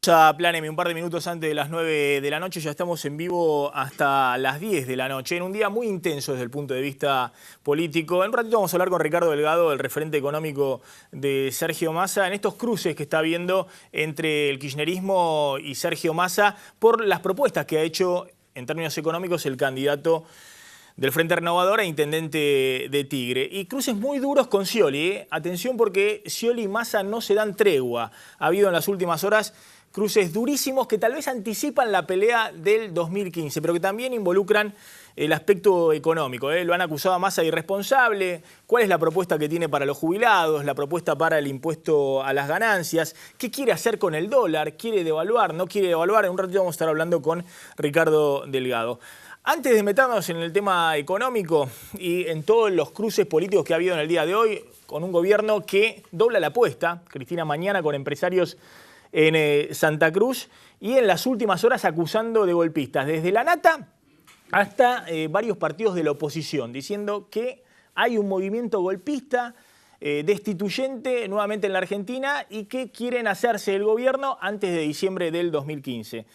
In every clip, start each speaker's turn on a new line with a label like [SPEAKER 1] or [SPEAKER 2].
[SPEAKER 1] A Planeme, un par de minutos antes de las 9 de la noche, ya estamos en vivo hasta las 10 de la noche, en un día muy intenso desde el punto de vista político. En un ratito vamos a hablar con Ricardo Delgado, el referente económico de Sergio Massa, en estos cruces que está habiendo entre el kirchnerismo y Sergio Massa por las propuestas que ha hecho en términos económicos el candidato del Frente Renovador e intendente de Tigre. Y cruces muy duros con Scioli, ¿eh? Atención, porque Scioli y Massa no se dan tregua. Ha habido en las últimas horas cruces durísimos que tal vez anticipan la pelea del 2015, pero que también involucran el aspecto económico, ¿eh? Lo han acusado a Massa de irresponsable. ¿Cuál es la propuesta que tiene para los jubilados? ¿La propuesta para el impuesto a las ganancias? ¿Qué quiere hacer con el dólar? ¿Quiere devaluar? ¿No quiere devaluar? En un ratito vamos a estar hablando con Ricardo Delgado. Antes de meternos en el tema económico y en todos los cruces políticos que ha habido en el día de hoy, con un gobierno que dobla la apuesta, Cristina mañana con empresarios en Santa Cruz, y en las últimas horas acusando de golpistas, desde la Nata hasta varios partidos de la oposición, diciendo que hay un movimiento golpista, destituyente nuevamente en la Argentina y que quieren hacerse el gobierno antes de diciembre del 2015.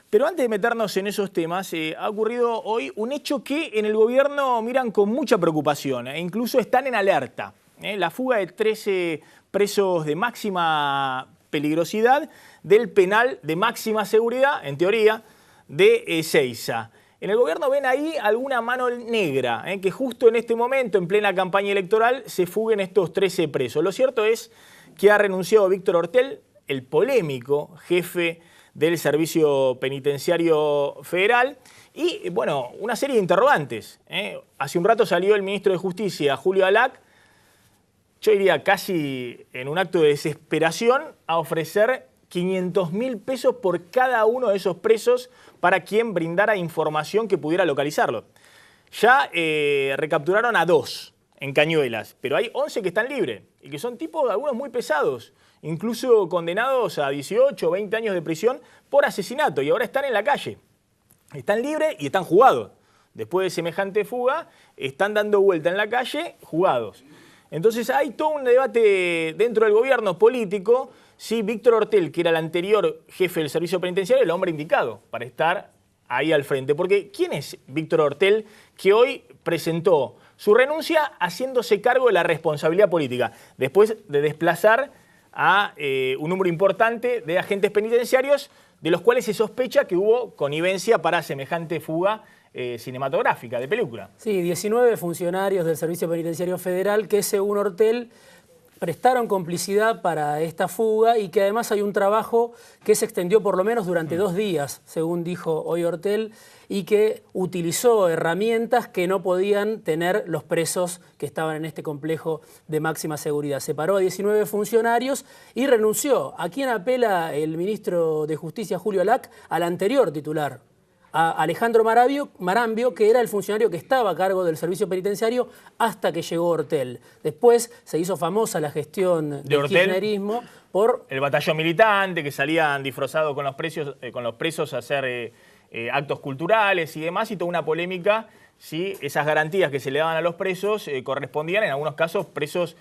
[SPEAKER 1] Pero antes de meternos en esos temas, ha ocurrido hoy un hecho que en el gobierno miran con mucha preocupación e incluso están en alerta. La fuga de 13 presos de máxima peligrosidad del penal de máxima seguridad, en teoría, de Ezeiza. En el gobierno ven ahí alguna mano negra, que justo en este momento, en plena campaña electoral, se fuguen estos 13 presos. Lo cierto es que ha renunciado Víctor Ortel, el polémico jefe del Servicio Penitenciario Federal, y bueno, una serie de interrogantes. Hace un rato salió el ministro de Justicia, Julio Alac, yo diría casi en un acto de desesperación, a ofrecer 500.000 pesos por cada uno de esos presos para quien brindara información que pudiera localizarlo. Ya recapturaron a 2 en Cañuelas, pero hay 11 que están libres y que son tipos, algunos muy pesados, incluso condenados a 18 o 20 años de prisión por asesinato, y ahora están en la calle. Están libres y están jugados. Después de semejante fuga, están dando vuelta en la calle jugados. Entonces hay todo un debate dentro del gobierno político si Víctor Ortel, que era el anterior jefe del servicio penitenciario, es el hombre indicado para estar ahí al frente. Porque ¿quién es Víctor Ortel, que hoy presentó su renuncia haciéndose cargo de la responsabilidad política, después de desplazar a un número importante de agentes penitenciarios, de los cuales se sospecha que hubo connivencia para semejante fuga cinematográfica, de película?
[SPEAKER 2] Sí, 19 funcionarios del Servicio Penitenciario Federal que, según Ortel, prestaron complicidad para esta fuga y que además hay un trabajo que se extendió por lo menos durante 2 días, según dijo hoy Ortel, y que utilizó herramientas que no podían tener los presos que estaban en este complejo de máxima seguridad. Separó a 19 funcionarios y renunció. ¿A quién apela el ministro de Justicia, Julio Alac? Al anterior titular, a Alejandro Marambio, que era el funcionario que estaba a cargo del servicio penitenciario hasta que llegó Ortel. Después se hizo famosa la gestión del kirchnerismo por
[SPEAKER 1] el batallón militante, que salían disfrazados con los presos a hacer actos culturales y demás, y toda una polémica si esas garantías que se le daban a los presos correspondían, en algunos casos, presos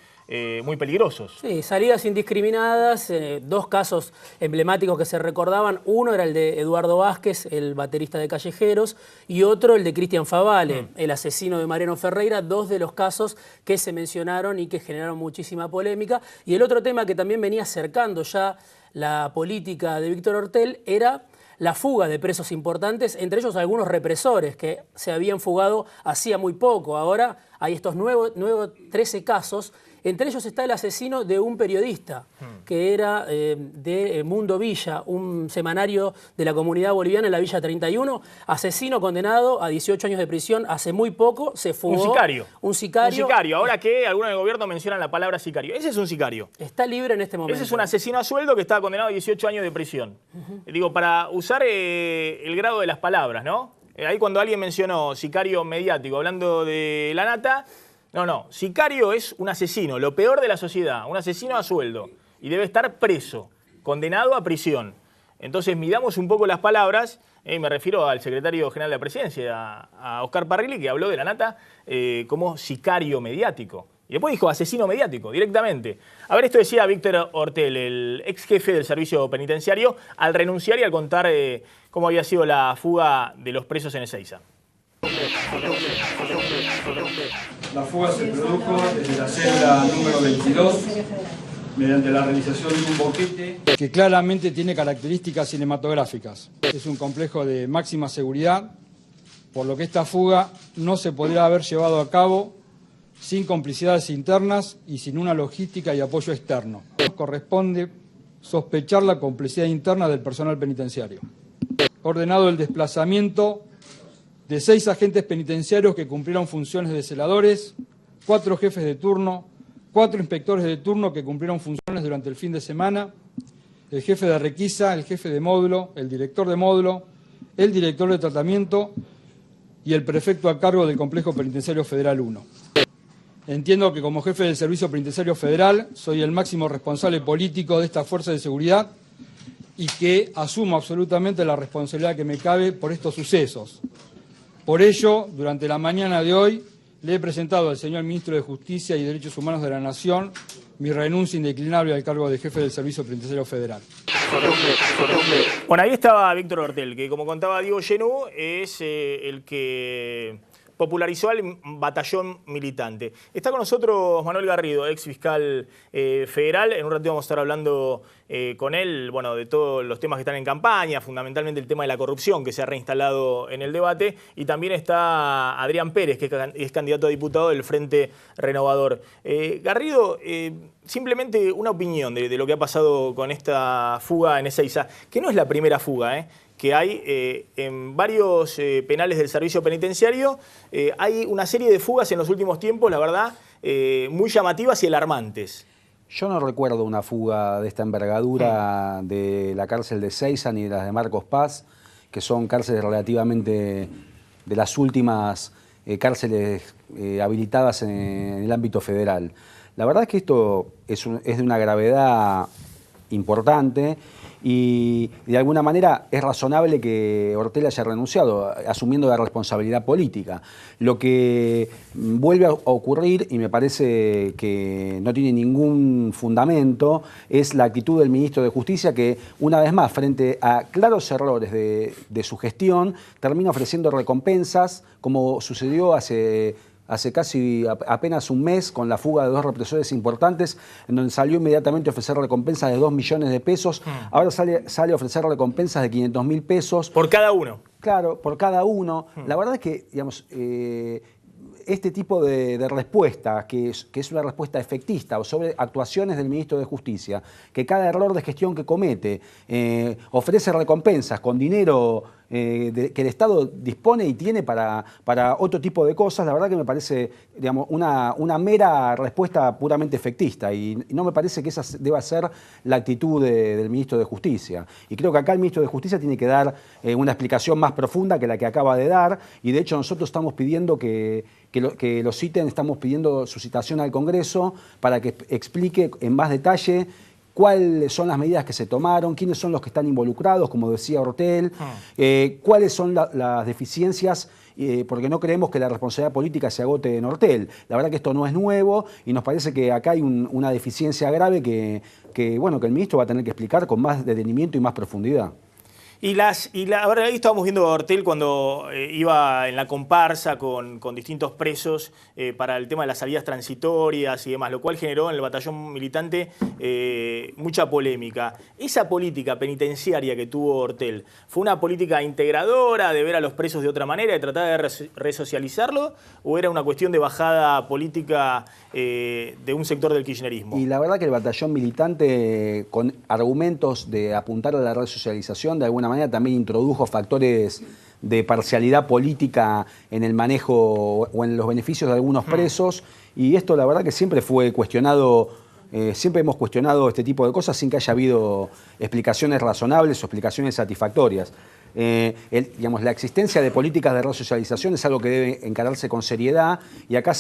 [SPEAKER 1] muy peligrosos.
[SPEAKER 2] Sí, salidas indiscriminadas, 2 casos emblemáticos que se recordaban. Uno era el de Eduardo Vázquez, el baterista de Callejeros, y otro el de Cristian Favale, el asesino de Mariano Ferreira, 2 de los casos que se mencionaron y que generaron muchísima polémica. Y el otro tema que también venía acercando ya la política de Víctor Ortel era la fuga de presos importantes, entre ellos algunos represores que se habían fugado hacía muy poco. Ahora hay estos nuevos 13 casos. Entre ellos está el asesino de un periodista que era de Mundo Villa, un semanario de la comunidad boliviana en la Villa 31. Asesino condenado a 18 años de prisión hace muy poco, se fugó.
[SPEAKER 1] Un sicario.
[SPEAKER 2] Un sicario.
[SPEAKER 1] Un sicario. Ahora que algunos del gobierno mencionan la palabra sicario. Ese es un sicario.
[SPEAKER 2] Está libre en este momento.
[SPEAKER 1] Ese es un asesino a sueldo que estaba condenado a 18 años de prisión. Digo, para usar el grado de las palabras, ¿no? Ahí cuando alguien mencionó sicario mediático, hablando de la Nata. No, sicario es un asesino, lo peor de la sociedad, un asesino a sueldo, y debe estar preso, condenado a prisión. Entonces midamos un poco las palabras, me refiero al secretario general de la Presidencia, a Oscar Parrilli, que habló de la Nata como sicario mediático. Y después dijo asesino mediático, directamente. A ver, esto decía Víctor Ortel, el ex jefe del servicio penitenciario, al renunciar y al contar cómo había sido la fuga de los presos en Ezeiza.
[SPEAKER 3] La fuga se produjo desde la celda número 22 mediante la realización de un boquete que claramente tiene características cinematográficas. Es un complejo de máxima seguridad, por lo que esta fuga no se podría haber llevado a cabo sin complicidades internas y sin una logística y apoyo externo. Corresponde sospechar la complicidad interna del personal penitenciario. Ordenado el desplazamiento de 6 agentes penitenciarios que cumplieron funciones de celadores, 4 jefes de turno, 4 inspectores de turno que cumplieron funciones durante el fin de semana, el jefe de requisa, el jefe de módulo, el director de módulo, el director de tratamiento y el prefecto a cargo del Complejo Penitenciario Federal 1. Entiendo que como jefe del Servicio Penitenciario Federal soy el máximo responsable político de esta fuerza de seguridad y que asumo absolutamente la responsabilidad que me cabe por estos sucesos. Por ello, durante la mañana de hoy, le he presentado al señor Ministro de Justicia y Derechos Humanos de la Nación mi renuncia indeclinable al cargo de jefe del Servicio Penitenciario Federal.
[SPEAKER 1] Bueno, ahí estaba Víctor Ortel, que como contaba Diego Genú, es el que popularizó al batallón militante. Está con nosotros Manuel Garrido, ex fiscal federal. En un ratito vamos a estar hablando con él, bueno, de todos los temas que están en campaña, fundamentalmente el tema de la corrupción que se ha reinstalado en el debate. Y también está Adrián Pérez, que es candidato a diputado del Frente Renovador. Garrido, simplemente una opinión de lo que ha pasado con esta fuga en Ezeiza, que no es la primera fuga, que hay en varios penales del servicio penitenciario. Hay una serie de fugas en los últimos tiempos, la verdad, muy llamativas y alarmantes.
[SPEAKER 4] Yo no recuerdo una fuga de esta envergadura de la cárcel de Ezeiza ni de las de Marcos Paz, que son cárceles relativamente de las últimas cárceles habilitadas en el ámbito federal. La verdad es que esto es de una gravedad importante y de alguna manera es razonable que Ortel haya renunciado, asumiendo la responsabilidad política. Lo que vuelve a ocurrir, y me parece que no tiene ningún fundamento, es la actitud del ministro de Justicia que, una vez más, frente a claros errores de su gestión, termina ofreciendo recompensas, como sucedió hace casi apenas un mes con la fuga de 2 represores importantes, en donde salió inmediatamente a ofrecer recompensas de 2 millones de pesos. Ahora sale a ofrecer recompensas de 500.000 pesos.
[SPEAKER 1] Por cada uno.
[SPEAKER 4] Claro, por cada uno. La verdad es que, digamos, este tipo de respuesta, que es una respuesta efectista o sobre actuaciones del ministro de Justicia, que cada error de gestión que comete ofrece recompensas con dinero que el Estado dispone y tiene para otro tipo de cosas, la verdad que me parece, digamos, una mera respuesta puramente efectista y no me parece que esa deba ser la actitud del ministro de Justicia. Y creo que acá el ministro de Justicia tiene que dar una explicación más profunda que la que acaba de dar y de hecho nosotros estamos pidiendo que lo citen, estamos pidiendo su citación al Congreso para que explique en más detalle cuáles son las medidas que se tomaron, quiénes son los que están involucrados, como decía Ortel, cuáles son las deficiencias, porque no creemos que la responsabilidad política se agote en Ortel. La verdad que esto no es nuevo y nos parece que acá hay una deficiencia grave que el ministro va a tener que explicar con más detenimiento y más profundidad.
[SPEAKER 1] Ahora ahí estábamos viendo a Ortel cuando iba en la comparsa con distintos presos para el tema de las salidas transitorias y demás, lo cual generó en el batallón militante mucha polémica. ¿Esa política penitenciaria que tuvo Ortel fue una política integradora de ver a los presos de otra manera, de tratar de resocializarlo, o era una cuestión de bajada política de un sector del kirchnerismo?
[SPEAKER 4] Y la verdad que el batallón militante, con argumentos de apuntar a la resocialización, de alguna manera también introdujo factores de parcialidad política en el manejo o en los beneficios de algunos presos, y esto la verdad que siempre fue cuestionado, siempre hemos cuestionado este tipo de cosas sin que haya habido explicaciones razonables o explicaciones satisfactorias. Digamos, la existencia de políticas de resocialización es algo que debe encararse con seriedad y acá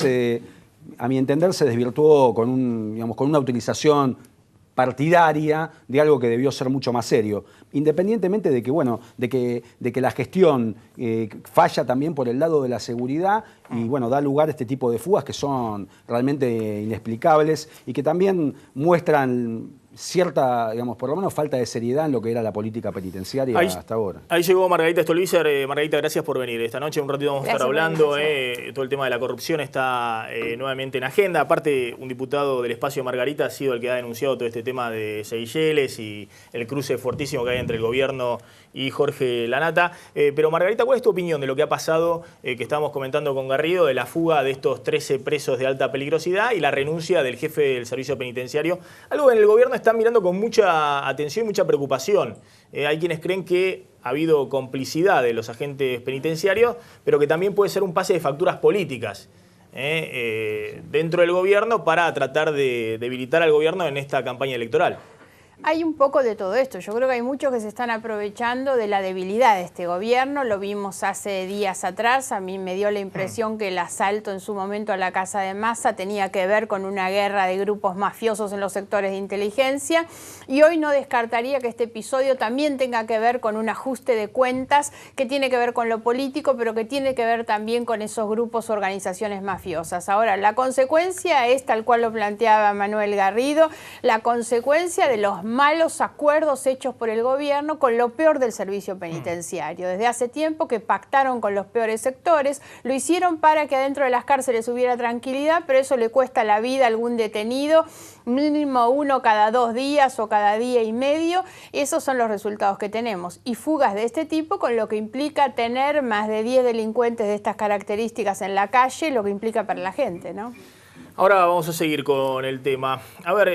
[SPEAKER 4] a mi entender se desvirtuó con una utilización partidaria de algo que debió ser mucho más serio. Independientemente de que, bueno, de que la gestión falla también por el lado de la seguridad y, bueno, da lugar a este tipo de fugas que son realmente inexplicables y que también muestran cierta, digamos, por lo menos falta de seriedad en lo que era la política penitenciaria hasta ahora.
[SPEAKER 1] Ahí llegó Margarita Stolbizer. Margarita, gracias por venir. Esta noche un ratito vamos a estar hablando. Todo el tema de la corrupción está nuevamente en agenda. Aparte, un diputado del espacio Margarita ha sido el que ha denunciado todo este tema de Seychelles y el cruce fuertísimo que hay entre el gobierno y Jorge Lanata. Pero Margarita, ¿cuál es tu opinión de lo que ha pasado, que estábamos comentando con Garrido, de la fuga de estos 13 presos de alta peligrosidad y la renuncia del jefe del servicio penitenciario? Algo que en el gobierno están mirando con mucha atención y mucha preocupación. Hay quienes creen que ha habido complicidad de los agentes penitenciarios, pero que también puede ser un pase de facturas políticas dentro del gobierno para tratar de debilitar al gobierno en esta campaña electoral.
[SPEAKER 5] Hay un poco de todo esto. Yo creo que hay muchos que se están aprovechando de la debilidad de este gobierno. Lo vimos hace días atrás. A mí me dio la impresión que el asalto en su momento a la casa de Massa tenía que ver con una guerra de grupos mafiosos en los sectores de inteligencia. Y hoy no descartaría que este episodio también tenga que ver con un ajuste de cuentas que tiene que ver con lo político, pero que tiene que ver también con esos grupos o organizaciones mafiosas. Ahora, la consecuencia es, tal cual lo planteaba Manuel Garrido, la consecuencia de los malos acuerdos hechos por el gobierno con lo peor del servicio penitenciario. Desde hace tiempo que pactaron con los peores sectores, lo hicieron para que adentro de las cárceles hubiera tranquilidad, pero eso le cuesta la vida a algún detenido, mínimo uno cada 2 días o cada día y medio. Esos son los resultados que tenemos. Y fugas de este tipo, con lo que implica tener más de 10 delincuentes de estas características en la calle, lo que implica para la gente, ¿no?
[SPEAKER 1] Ahora vamos a seguir con el tema. A ver...